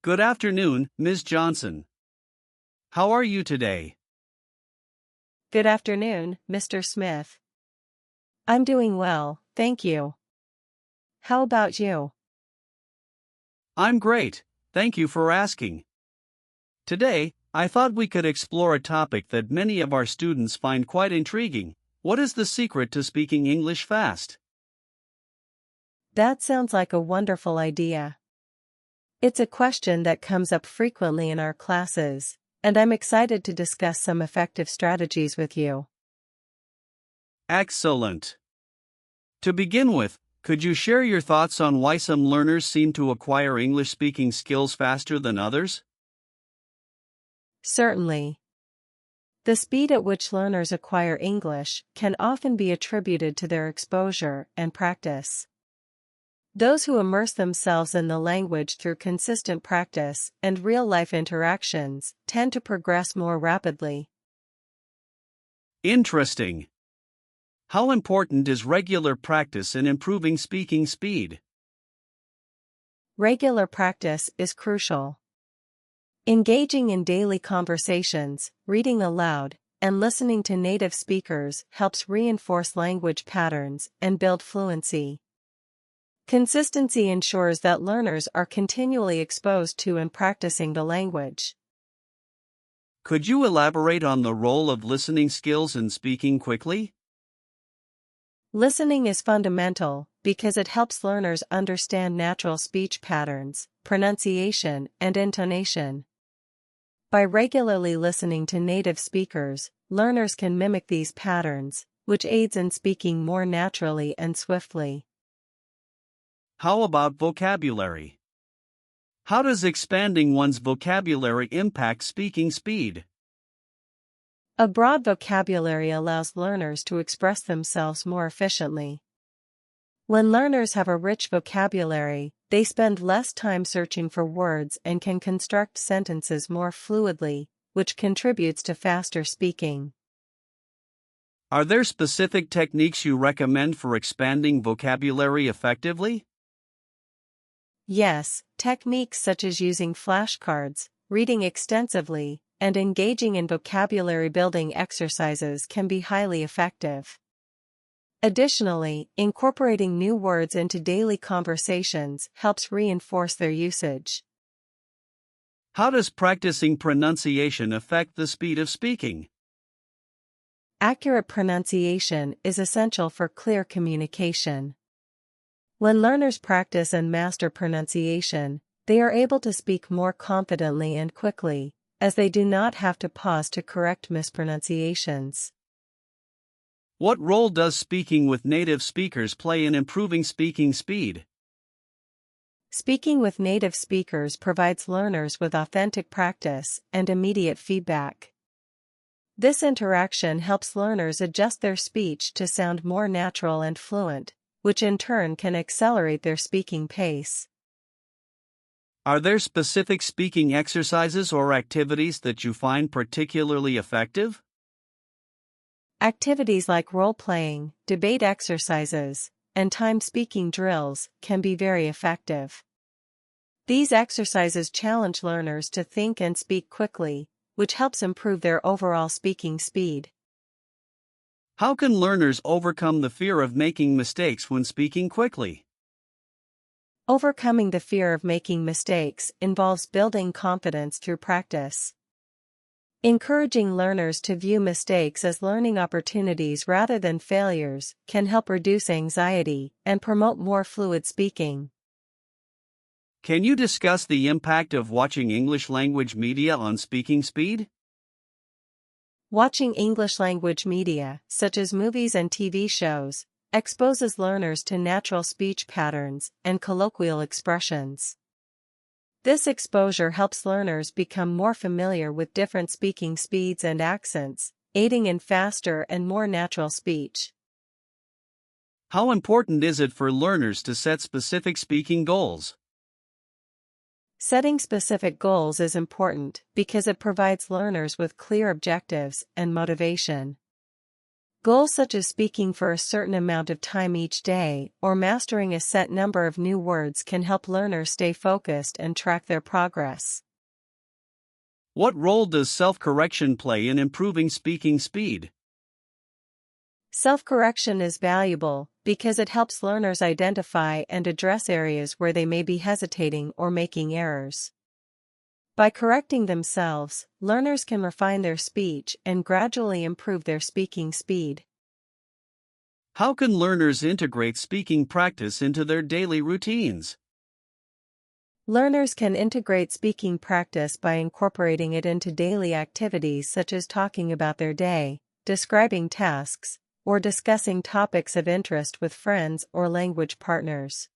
Good afternoon, Ms. Johnson. How are you today? Good afternoon, Mr. Smith. I'm doing well, thank you. How about you? I'm great, thank you for asking. Today, I thought we could explore a topic that many of our students find quite intriguing. What is the secret to speaking English fast? That sounds like a wonderful idea. It's a question that comes up frequently in our classes, and I'm excited to discuss some effective strategies with you. Excellent. To begin with, could you share your thoughts on why some learners seem to acquire English speaking skills faster than others? Certainly. The speed at which learners acquire English can often be attributed to their exposure and practice. Those who immerse themselves in the language through consistent practice and real-life interactions tend to progress more rapidly. Interesting. How important is regular practice in improving speaking speed? Regular practice is crucial. Engaging in daily conversations, reading aloud, and listening to native speakers helps reinforce language patterns and build fluency. Consistency ensures that learners are continually exposed to and practicing the language. Could you elaborate on the role of listening skills in speaking quickly? Listening is fundamental because it helps learners understand natural speech patterns, pronunciation, and intonation. By regularly listening to native speakers, learners can mimic these patterns, which aids in speaking more naturally and swiftly. How about vocabulary? How does expanding one's vocabulary impact speaking speed? A broad vocabulary allows learners to express themselves more efficiently. When learners have a rich vocabulary, they spend less time searching for words and can construct sentences more fluidly, which contributes to faster speaking. Are there specific techniques you recommend for expanding vocabulary effectively? Yes, techniques such as using flashcards, reading extensively, and engaging in vocabulary building exercises can be highly effective. Additionally, incorporating new words into daily conversations helps reinforce their usage. How does practicing pronunciation affect the speed of speaking? Accurate pronunciation is essential for clear communication. When learners practice and master pronunciation, they are able to speak more confidently and quickly, as they do not have to pause to correct mispronunciations. What role does speaking with native speakers play in improving speaking speed? Speaking with native speakers provides learners with authentic practice and immediate feedback. This interaction helps learners adjust their speech to sound more natural and fluent, which in turn can accelerate their speaking pace. Are there specific speaking exercises or activities that you find particularly effective? Activities like role-playing, debate exercises, and timed speaking drills can be very effective. These exercises challenge learners to think and speak quickly, which helps improve their overall speaking speed. How can learners overcome the fear of making mistakes when speaking quickly? Overcoming the fear of making mistakes involves building confidence through practice. Encouraging learners to view mistakes as learning opportunities rather than failures can help reduce anxiety and promote more fluid speaking. Can you discuss the impact of watching English language media on speaking speed? Watching English language media, such as movies and TV shows, exposes learners to natural speech patterns and colloquial expressions. This exposure helps learners become more familiar with different speaking speeds and accents, aiding in faster and more natural speech. How important is it for learners to set specific speaking goals? Setting specific goals is important because it provides learners with clear objectives and motivation. Goals such as speaking for a certain amount of time each day or mastering a set number of new words can help learners stay focused and track their progress. What role does self-correction play in improving speaking speed? Self-correction is valuable because it helps learners identify and address areas where they may be hesitating or making errors. By correcting themselves, learners can refine their speech and gradually improve their speaking speed. How can learners integrate speaking practice into their daily routines? Learners can integrate speaking practice by incorporating it into daily activities such as talking about their day, describing tasks, or discussing topics of interest with friends or language partners.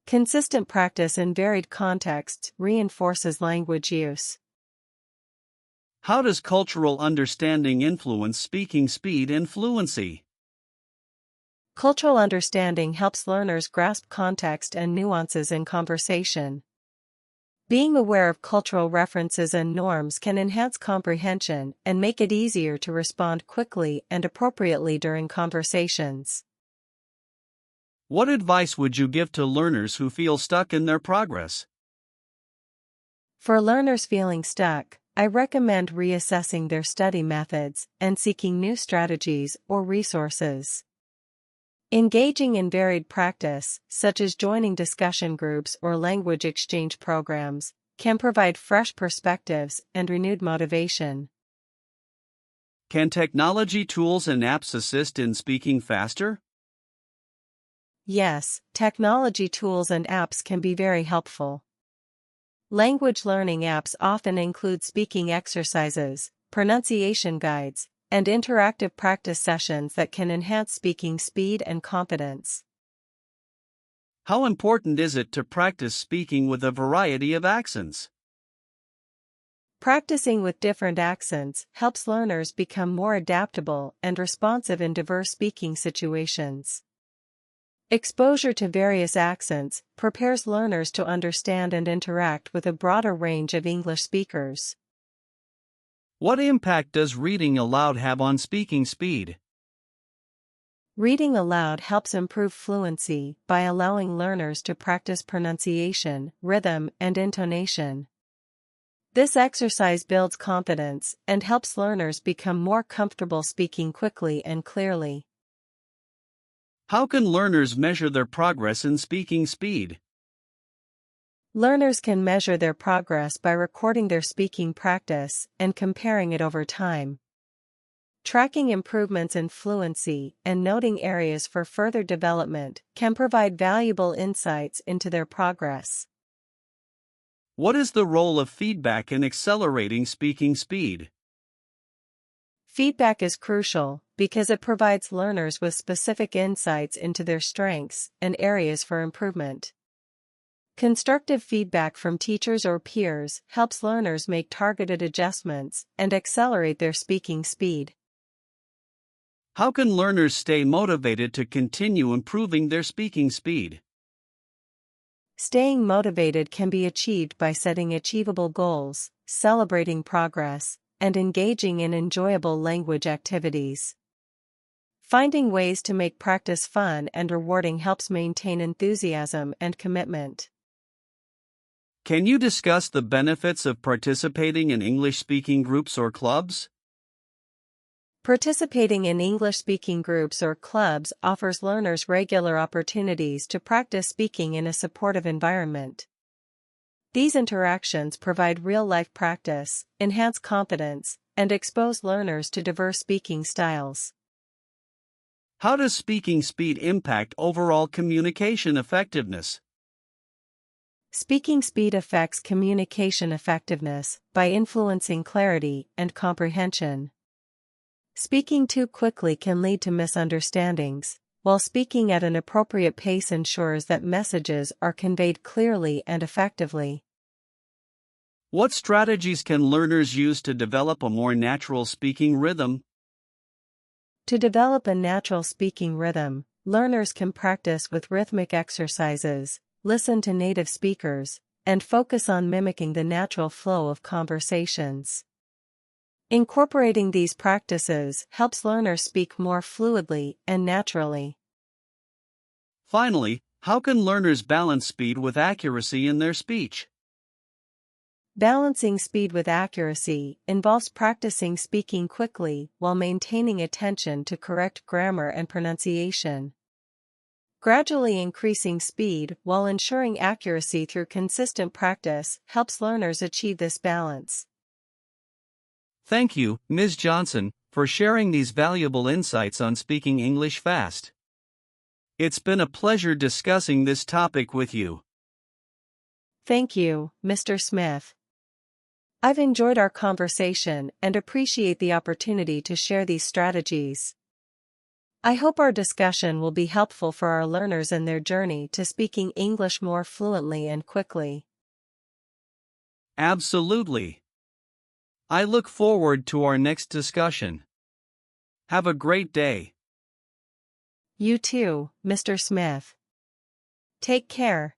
Consistent practice in varied contexts reinforces language use. How does cultural understanding influence speaking speed and fluency? Cultural understanding helps learners grasp context and nuances in conversation. Being aware of cultural references and norms can enhance comprehension and make it easier to respond quickly and appropriately during conversations. What advice would you give to learners who feel stuck in their progress? For learners feeling stuck, I recommend reassessing their study methods and seeking new strategies or resources. Engaging in varied practice, such as joining discussion groups or language exchange programs, can provide fresh perspectives and renewed motivation. Can technology tools and apps assist in speaking faster? Yes, technology tools and apps can be very helpful. Language learning apps often include speaking exercises, pronunciation guides, and interactive practice sessions that can enhance speaking speed and confidence. How important is it to practice speaking with a variety of accents? Practicing with different accents helps learners become more adaptable and responsive in diverse speaking situations. Exposure to various accents prepares learners to understand and interact with a broader range of English speakers. What impact does reading aloud have on speaking speed? Reading aloud helps improve fluency by allowing learners to practice pronunciation, rhythm, and intonation. This exercise builds confidence and helps learners become more comfortable speaking quickly and clearly. How can learners measure their progress in speaking speed? Learners can measure their progress by recording their speaking practice and comparing it over time. Tracking improvements in fluency and noting areas for further development can provide valuable insights into their progress. What is the role of feedback in accelerating speaking speed? Feedback is crucial because it provides learners with specific insights into their strengths and areas for improvement. Constructive feedback from teachers or peers helps learners make targeted adjustments and accelerate their speaking speed. How can learners stay motivated to continue improving their speaking speed? Staying motivated can be achieved by setting achievable goals, celebrating progress, and engaging in enjoyable language activities. Finding ways to make practice fun and rewarding helps maintain enthusiasm and commitment. Can you discuss the benefits of participating in English-speaking groups or clubs? Participating in English-speaking groups or clubs offers learners regular opportunities to practice speaking in a supportive environment. These interactions provide real-life practice, enhance confidence, and expose learners to diverse speaking styles. How does speaking speed impact overall communication effectiveness? Speaking speed affects communication effectiveness by influencing clarity and comprehension. Speaking too quickly can lead to misunderstandings, while speaking at an appropriate pace ensures that messages are conveyed clearly and effectively. What strategies can learners use to develop a more natural speaking rhythm? To develop a natural speaking rhythm, learners can practice with rhythmic exercises, listen to native speakers, and focus on mimicking the natural flow of conversations. Incorporating these practices helps learners speak more fluidly and naturally. Finally, how can learners balance speed with accuracy in their speech? Balancing speed with accuracy involves practicing speaking quickly while maintaining attention to correct grammar and pronunciation. Gradually increasing speed while ensuring accuracy through consistent practice helps learners achieve this balance. Thank you, Ms. Johnson, for sharing these valuable insights on speaking English fast. It's been a pleasure discussing this topic with you. Thank you, Mr. Smith. I've enjoyed our conversation and appreciate the opportunity to share these strategies. I hope our discussion will be helpful for our learners in their journey to speaking English more fluently and quickly. Absolutely. I look forward to our next discussion. Have a great day. You too, Mr. Smith. Take care.